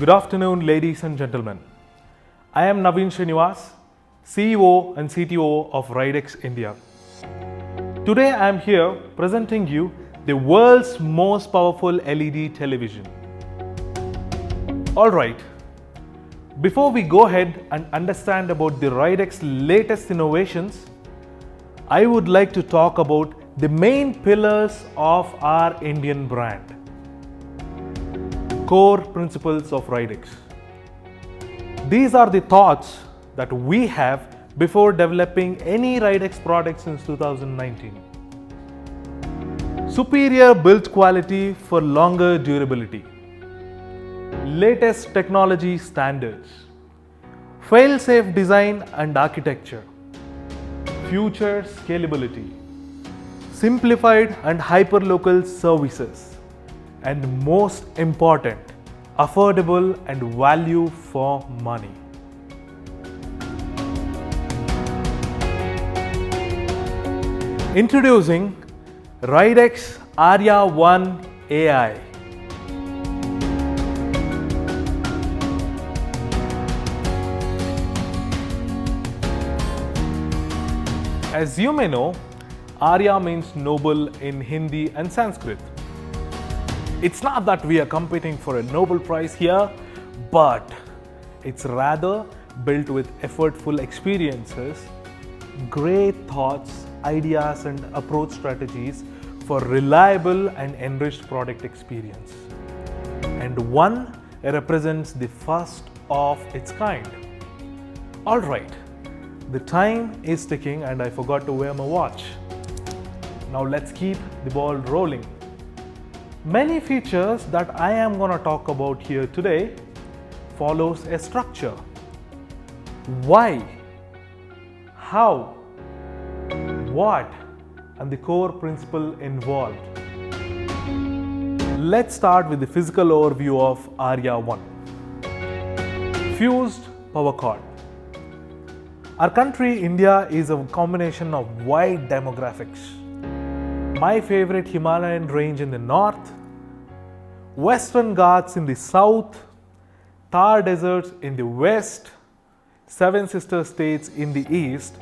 Good afternoon, ladies and gentlemen. I am Naveen Srinivas, CEO and CTO of Ridex India. Today I am here presenting you the world's most powerful LED television. Alright, before we go ahead and understand about the Ridex latest innovations, I would like to talk about the main pillars of our Indian brand. Core principles of Ridex. These are the thoughts that we have before developing any Ridex product since 2019. Superior build quality for longer durability. Latest technology standards. Fail-safe design and architecture. Future scalability. Simplified and hyperlocal services. And most important, affordable and value for money. Introducing Ridex Arya One AI. As you may know, Arya means noble in Hindi and Sanskrit. It's not that we are competing for a Nobel Prize here, but it's rather built with effortful experiences, great thoughts, ideas and approach strategies for reliable and enriched product experience. And one represents the first of its kind. Alright, the time is ticking and I forgot to wear my watch. Now let's keep the ball rolling. Many features that I am going to talk about here today follows a structure. Why, how, what, and the core principle involved. Let's start with the physical overview of Arya One. Fused power cord. Our country, India, is a combination of wide demographics. My favorite Himalayan range in the north, Western Ghats in the south, Thar deserts in the west, Seven Sister states in the east,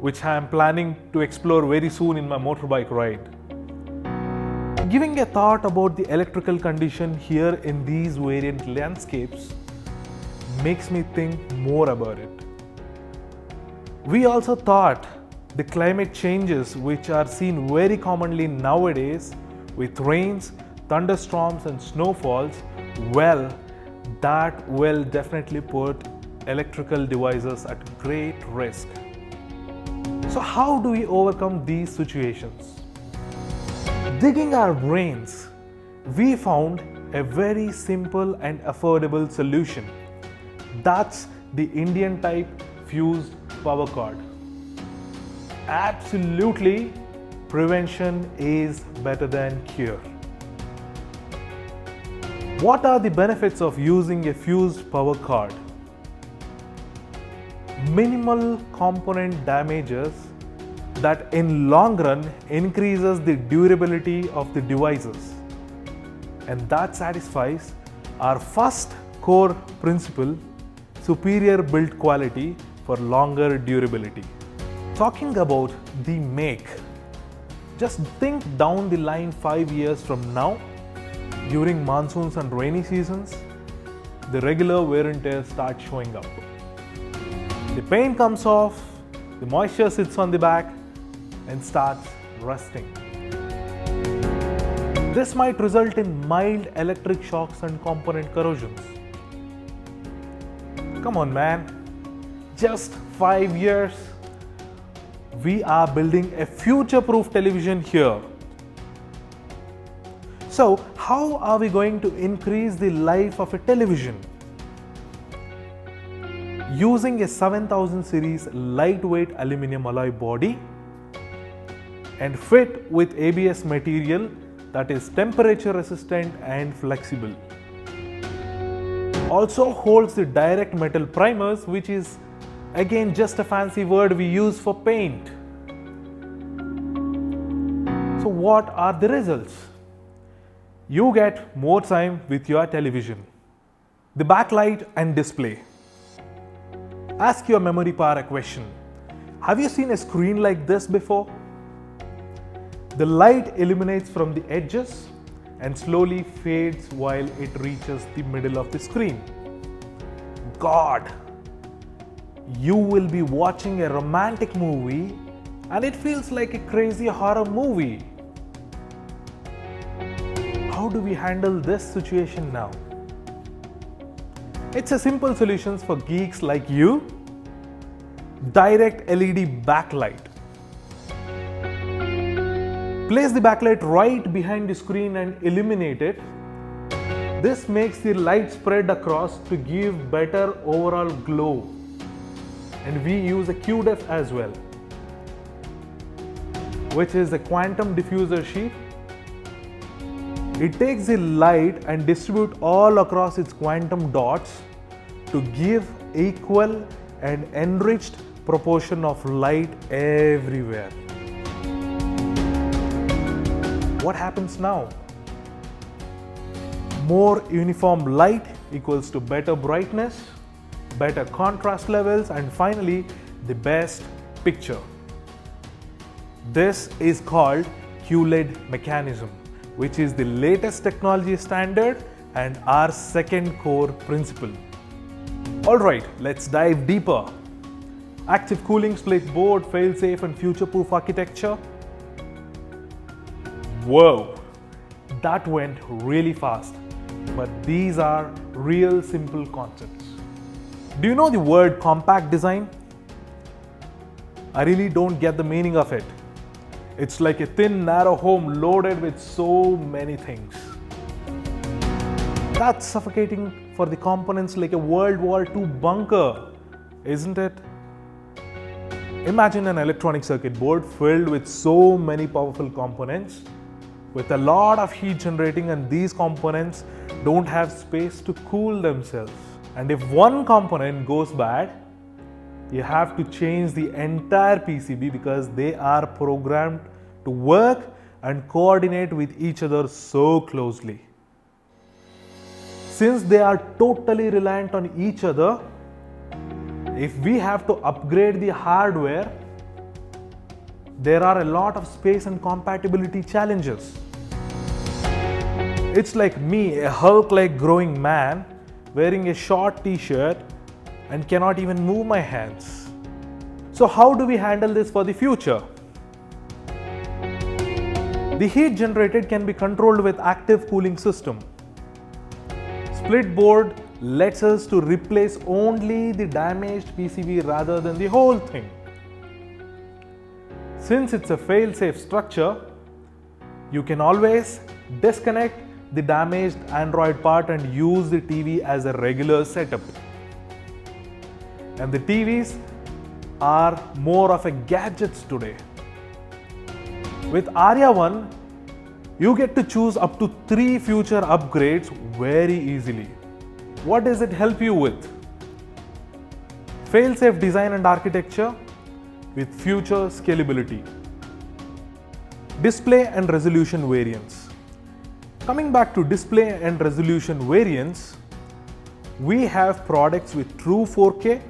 which I am planning to explore very soon in my motorbike ride. Giving a thought about the electrical condition here in these variant landscapes makes me think more about it. We also thought the climate changes which are seen very commonly nowadays with rains, thunderstorms and snowfalls, well, that will definitely put electrical devices at great risk. So how do we overcome these situations? Digging our brains, we found a very simple and affordable solution. That's the Indian type fused power cord. Absolutely, prevention is better than cure. What are the benefits of using a fused power cord? Minimal component damages that in long run increases the durability of the devices. And that satisfies our first core principle, superior build quality for longer durability. Talking about the make, just think down the line 5 years from now, during monsoons and rainy seasons, the regular wear and tear starts showing up. The paint comes off, the moisture sits on the back and starts rusting. This might result in mild electric shocks and component corrosions. Come on man, just 5 years. We are building a future-proof television here. So, how are we going to increase the life of a television? Using a 7000 series lightweight aluminum alloy body and fit with ABS material that is temperature resistant and flexible. Also holds the direct metal primers, which is again just a fancy word we use for paint. So what are the results? You get more time with your television. The backlight and display. Ask your memory power a question. Have you seen a screen like this before? The light illuminates from the edges and slowly fades while it reaches the middle of the screen. God, you will be watching a romantic movie and it feels like a crazy horror movie. How do we handle this situation now? It's a simple solution for geeks like you. Direct LED backlight. Place the backlight right behind the screen and illuminate it. This makes the light spread across to give better overall glow. And we use a QDEF as well, which is a quantum diffuser sheet. It takes the light and distributes all across its quantum dots to give equal and enriched proportion of light everywhere. What happens now? More uniform light equals to better brightness, better contrast levels, and finally the best picture. This is called QLED mechanism, which is the latest technology standard and our second core principle. Alright, let's dive deeper. Active cooling split board, fail-safe and future-proof architecture. Whoa, that went really fast, but these are real simple concepts. Do you know the word compact design? I really don't get the meaning of it. It's like a thin, narrow home loaded with so many things. That's suffocating for the components like a World War II bunker, isn't it? Imagine an electronic circuit board filled with so many powerful components with a lot of heat generating, and these components don't have space to cool themselves. And if one component goes bad, you have to change the entire PCB because they are programmed to work and coordinate with each other so closely. Since they are totally reliant on each other, if we have to upgrade the hardware, there are a lot of space and compatibility challenges. It's like me, a Hulk-like growing man, wearing a short t-shirt and cannot even move my hands. So how do we handle this for the future? The heat generated can be controlled with active cooling system. Split board lets us to replace only the damaged PCB rather than the whole thing. Since it's a fail-safe structure, you can always disconnect the damaged Android part and use the TV as a regular setup. And the TVs are more of a gadgets today. With Arya One, you get to choose up to 3 future upgrades very easily. What does it help you with? Fail-safe design and architecture with future scalability. Display and resolution variants. Coming back to display and resolution variants, we have products with true 4K,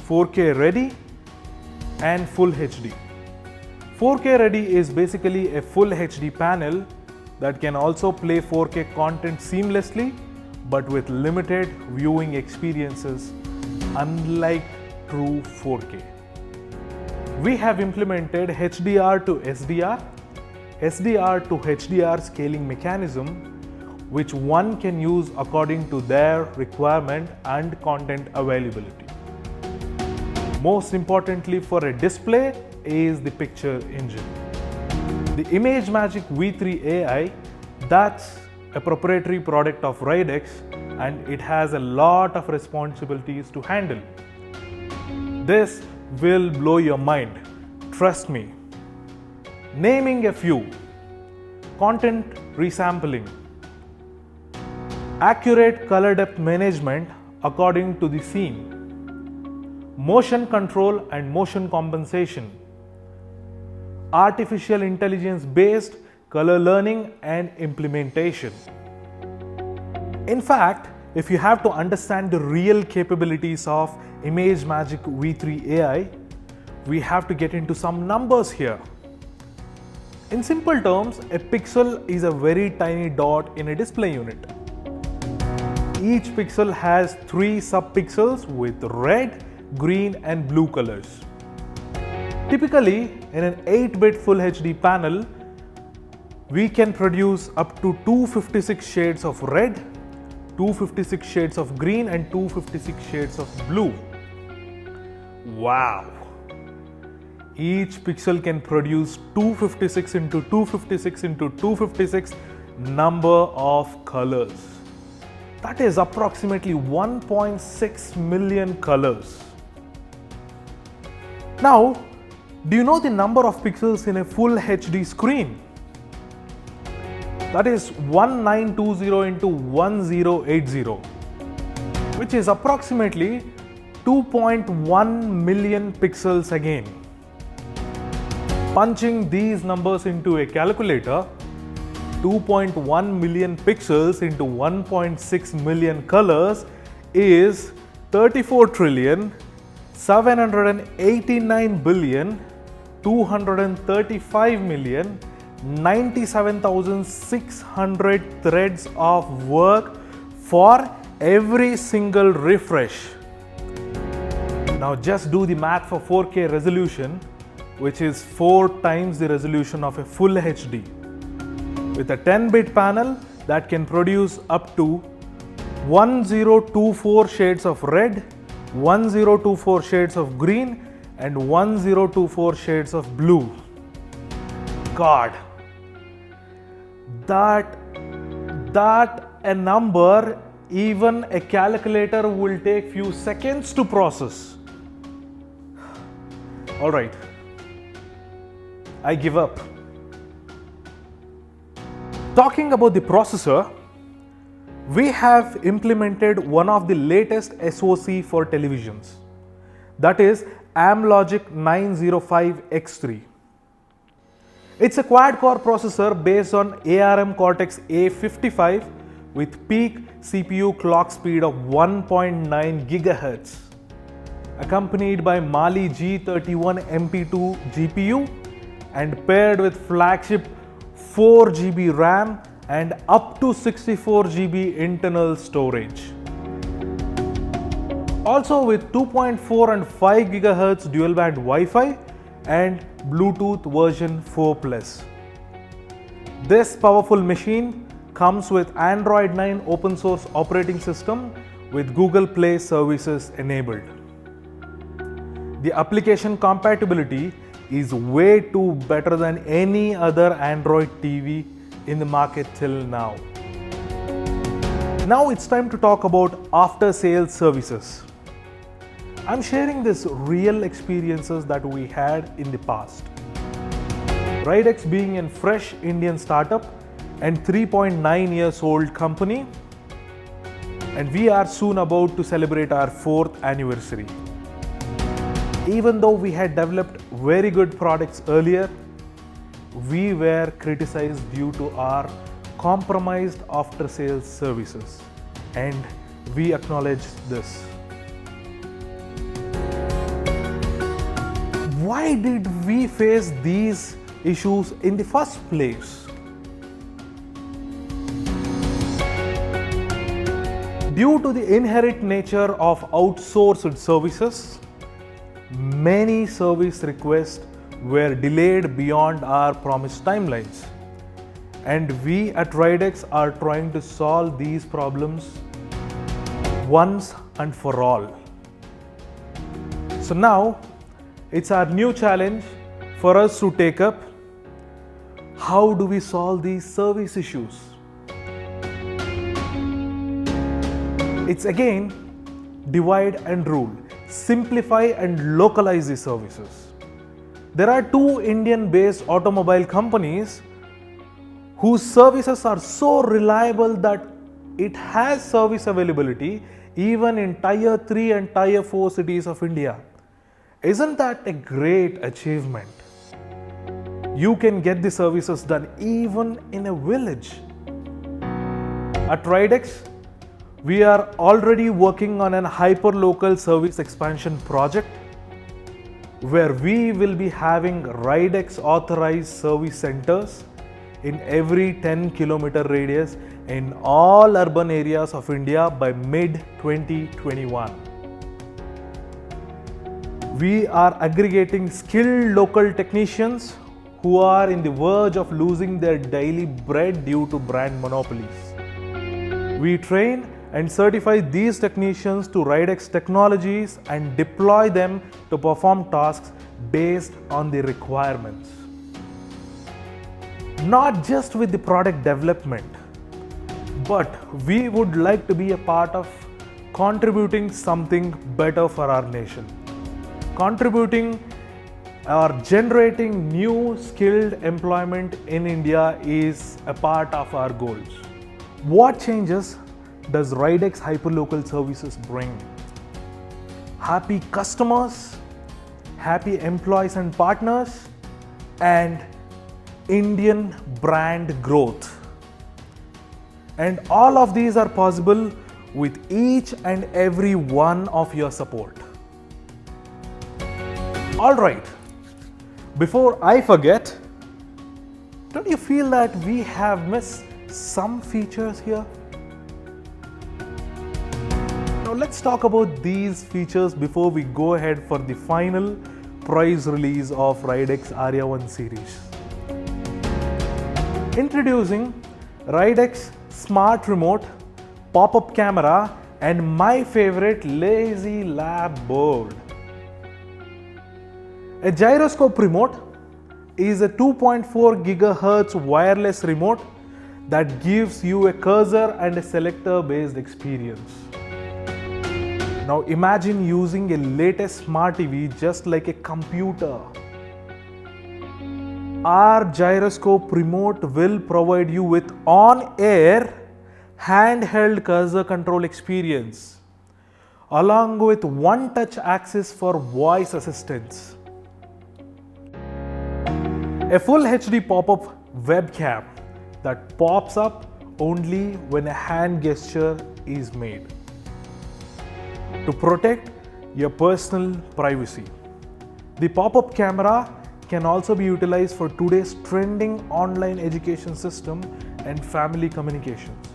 4K ready, and full HD. 4K ready is basically a full HD panel that can also play 4K content seamlessly, but with limited viewing experiences, unlike true 4K. We have implemented HDR to SDR, SDR to HDR scaling mechanism, which one can use according to their requirement and content availability. Most importantly for a display is the picture engine. The ImageMagick V3 AI, that's a proprietary product of Ridex, and it has a lot of responsibilities to handle. This will blow your mind, trust me. Naming a few: content resampling, accurate color depth management according to the scene, motion control and motion compensation, artificial intelligence based color learning and implementation. In fact, if you have to understand the real capabilities of ImageMagick V3 AI, we have to get into some numbers here. In simple terms, a pixel is a very tiny dot in a display unit. Each pixel has 3 subpixels with red, green and blue colors. Typically, in an 8-bit Full HD panel, we can produce up to 256 shades of red, 256 shades of green and 256 shades of blue. Wow! Each pixel can produce 256 into 256 into 256 number of colors. That is approximately 1.6 million colors. Now, do you know the number of pixels in a Full HD screen? That is 1920 into 1080, which is approximately 2.1 million pixels again. Punching these numbers into a calculator, 2.1 million pixels into 1.6 million colors is 34 trillion 789 billion 235 million 97,600 threads of work for every single refresh. Now just do the math for 4K resolution, which is 4 times the resolution of a Full HD. With a 10-bit panel that can produce up to 1024 shades of red, 1024 shades of green and 1024 shades of blue. God, that a number even a calculator will take few seconds to process. All right, I give up. Talking about the processor, we have implemented one of the latest SoC for televisions, that is Amlogic 905X3. It's a quad-core processor based on ARM Cortex A55 with peak CPU clock speed of 1.9 GHz, accompanied by Mali G31 MP2 GPU and paired with flagship 4 GB RAM and up to 64 GB internal storage. Also with 2.4 and 5 GHz dual band Wi-Fi and Bluetooth version 4+. This powerful machine comes with Android 9 open source operating system with Google Play services enabled. The application compatibility is way too better than any other Android TV in the market till now. Now it's time to talk about after sales services. I'm sharing these real experiences that we had in the past. Ridex being a fresh Indian startup and 3.9 years old company, and we are soon about to celebrate our 4th anniversary. Even though we had developed very good products earlier, we were criticized due to our compromised after sales services, and we acknowledge this. Why did we face these issues in the first place? Due to the inherent nature of outsourced services, many service requests were delayed beyond our promised timelines. And we at Ridex are trying to solve these problems once and for all. So now, it's our new challenge for us to take up. How do we solve these service issues? It's again, divide and rule. Simplify and localize the services. There are 2 Indian-based automobile companies whose services are so reliable that it has service availability even in Tier 3 and Tier 4 cities of India. Isn't that a great achievement? You can get the services done even in a village. At Ridex, We are already working on an hyperlocal service expansion project where we will be having Ridex authorized service centers in every 10-kilometer radius in all urban areas of India by mid-2021. We are aggregating skilled local technicians who are in the verge of losing their daily bread due to brand monopolies. We train and certify these technicians to Ridex technologies and deploy them to perform tasks based on the requirements. Not just with the product development, but we would like to be a part of contributing something better for our nation. Contributing or generating new skilled employment in India is a part of our goals. What changes does Ridex Hyperlocal Services bring? Happy customers, happy employees and partners, and Indian brand growth. And all of these are possible with each and every one of your support. All right, before I forget, don't you feel that we have missed some features here? Now let's talk about these features before we go ahead for the final prize release of Ridex Aria 1 series. Introducing Ridex Smart Remote, Pop-up Camera, and my favorite Lazy Lab Board. A gyroscope remote is a 2.4 GHz wireless remote that gives you a cursor and a selector based experience. Now imagine using a latest smart TV just like a computer. Our gyroscope remote will provide you with on-air handheld cursor control experience along with one-touch access for voice assistance. A full HD pop-up webcam that pops up only when a hand gesture is made to protect your personal privacy. The pop-up camera can also be utilized for today's trending online education system and family communications.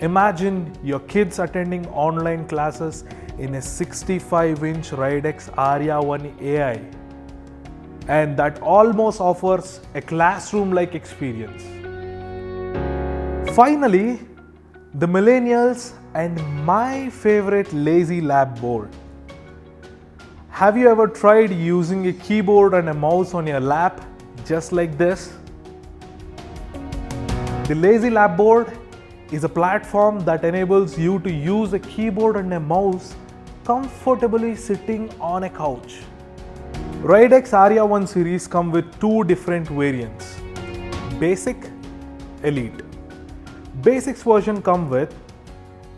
Imagine your kids attending online classes in a 65-inch Ridex Aria 1 AI, and that almost offers a classroom-like experience. Finally, the millennials and my favorite Lazy Lab Board. Have you ever tried using a keyboard and a mouse on your lap just like this? The Lazy Lab Board is a platform that enables you to use a keyboard and a mouse comfortably sitting on a couch. Ridex Aria 1 series come with two different variants, Basic, Elite. Basics version come with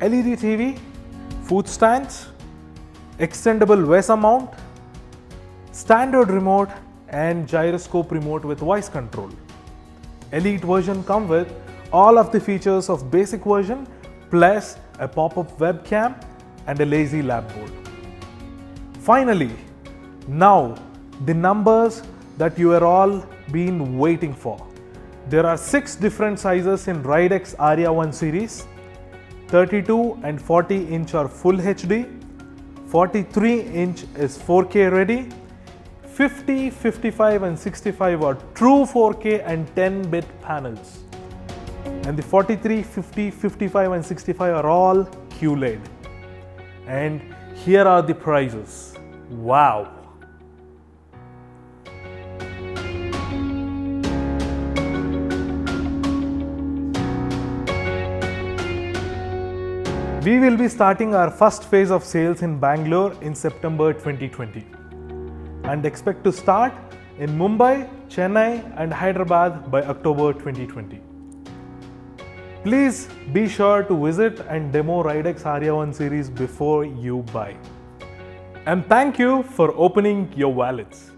LED TV, food stands, extendable VESA mount, standard remote, and gyroscope remote with voice control. Elite version come with all of the features of basic version plus a pop-up webcam and a Lazy Lab Board. Finally, now the numbers that you are all been waiting for. There are 6 different sizes in Ridex Aria 1 series. 32 and 40 inch are full HD, 43 inch is 4K ready, 50, 55 and 65 are true 4K and 10-bit panels. And the 43, 50, 55 and 65 are all QLED. And here are the prices. Wow! We will be starting our first phase of sales in Bangalore in September 2020 and expect to start in Mumbai, Chennai and Hyderabad by October 2020. Please be sure to visit and demo Ridex Aria 1 series before you buy. And thank you for opening your wallets.